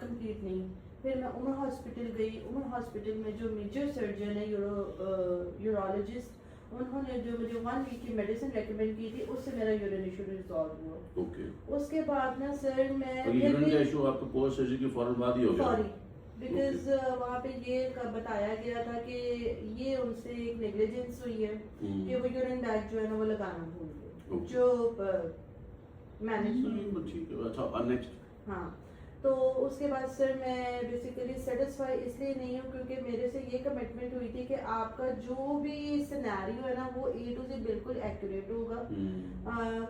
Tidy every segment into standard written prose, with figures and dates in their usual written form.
Complete नहीं। फिर मैं उमर हॉस्पिटल गई। उमर हॉस्पिटल में जो मेजर सर्जन है यूरोलॉजिस्ट, उन्होंने जो मुझे 1 वीक की मेडिसिन रेकमेंड की थी, उससे मेरा यूरिन इशू रिजॉल्व हुआ। ओके। उसके बाद ना सर मैं तो यूरिन का इशू आपको पोस्ट सर्जरी के फौरन बाद ही हो गया? सॉरी, बिकॉज वहाँ पे ये बताया गया था कि ये उनसे एक नेग्लिजेंस हुई है कि वो यूरिन बैग जो है ना वो लगाना भूल गए, जो मैनेजमेंट। ठीक है, अच्छा नेक्स्ट। हाँ, तो उसके बाद सर मैं बेसिकली सेटिस्फाई इसलिए नहीं हूँ क्योंकि मेरे से ये कमिटमेंट हुई थी कि आपका जो भी सिनेरियो है ना वो A to Z बिल्कुल एक्यूरेट होगा।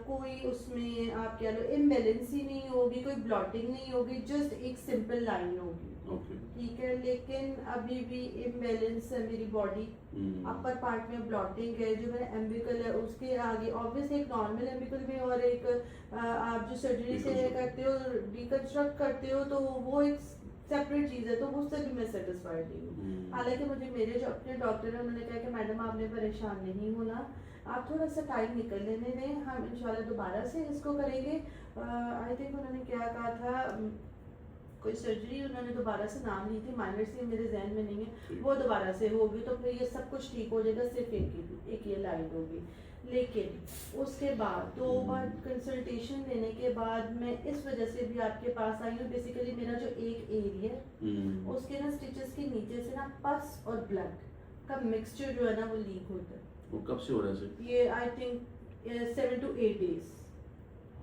कोई उसमें आप कह लो इम्बैलेंस ही नहीं होगी, कोई ब्लॉटिंग नहीं होगी, जस्ट एक सिंपल लाइन होगी। ठीक है, लेकिन अभी भी इम्बैलेंस है मेरी बॉडी। अपर पार्ट में ब्लॉटिंग है, जो मेरा एम्बिकल है उसके आगे ऑब्वियसली एक नॉर्मल एम्बिकल में और एक आप जो सर्जरी से करते हो रिकंस्ट्रक्ट करते हो तो वो एक सेपरेट चीज़ है, तो उससे भी मैं सेटिस्फाइड नहीं हूँ। हालांकि मुझे मेरे जो अपने डॉक्टर हैं उन्होंने कहा कि मैडम आपने परेशान नहीं होना, आप थोड़ा सा टाइम निकल लेने दें, हम इंशाल्लाह दोबारा से इसको करेंगे। आई थिंक उन्होंने क्या कहा था, कोई सर्जरी उन्होंने दोबारा से नाम ली थी, माइनर से मेरे जहन में नहीं है, वो दोबारा से होगी तो फिर ये सब कुछ ठीक हो जाएगा, सिर्फ एक ये लाइन होगी। लेकिन उसके बाद 2 बार कंसल्टेशन लेने के बाद मैं इस वजह से भी आपके पास आई हूँ। बेसिकली मेरा जो एक एरिया उसके ना स्टिचेस के नीचे से ना पस और ब्लड का मिक्सचर जो है ना वो लीक होता है। वो कब से हो रहा है? ये आई थिंक 7 to 8 days।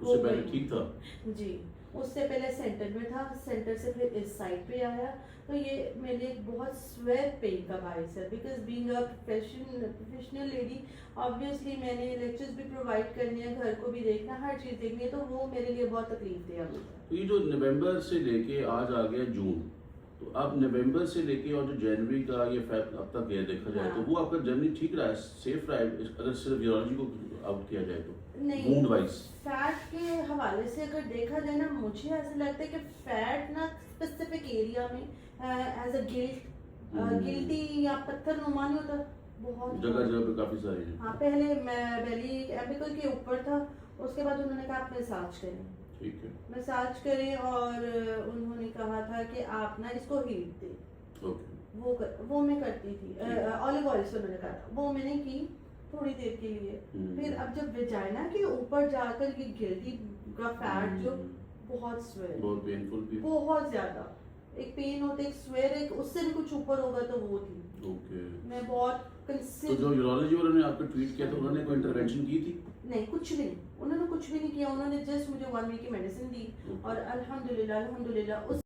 उससे पहले ठीक था? जी, उससे पहले सेंटर में था, सेंटर से फिर इस साइड पे आया, तो ये मेरे लिए एक बहुत स्वेट पेन का बाइस है। Because being a professional lady obviously मैंने लेक्चर्स भी प्रोवाइड करने हैं, घर को भी देखना, हर चीज़ देखनी है, तो वो मेरे लिए बहुत तकलीफ दे अभी। तो ये जो नवंबर से लेके आज आ गया जून, तो अब नवंबर से लेके और जो जनवरी का ये अब तक ये देखा जाए तो वो आपका जर्नी ठीक रहा है, सेफ रहा है, अगर सिर्फ यूरोलॉजी को आउट किया जाए तो? नहीं, वुंड वाइज फैट के हवाले से अगर देखा जाए ना, मुझे ऐसा लगता है कि फैट ना स्पेसिफिक एरिया में एज अ गिल्टी या पत्थर नुमा नहीं होता, बहुत जगह जगह पे काफी सारे हैं। हाँ, पहले मैं बेली एपिकल के ऊपर था, उसके बाद उन्होंने कहा आप मसाज करें। ठीक है, मसाज करें और उन्होंने कहा था कि आप ना इसको हीट दें। ओके, वो मैं करती थी, ऑलिव ऑयल से उन्होंने कहा था, वो मैंने की थोड़ी देर के लिए। फिर अब जब वेजाइना के ऊपर जाकर ये गिल्टी का फैट जो बहुत स्वेयर, बहुत पेनफुल भी, बहुत ज्यादा एक पेन होता है, एक स्वेयर, एक उससे भी कुछ ऊपर होगा तो वो थी। ओके। मैं बहुत तो जो यूरोलॉजी वालों ने आपको ट्रीट किया था उन्होंने कोई इंटरवेंशन की थी? नहीं, कुछ भी नहीं, उन्होंने कुछ भी नहीं किया, उन्होंने जस्ट मुझे 1 वीक की मेडिसिन दी और अल्हम्दुलिल्लाह उस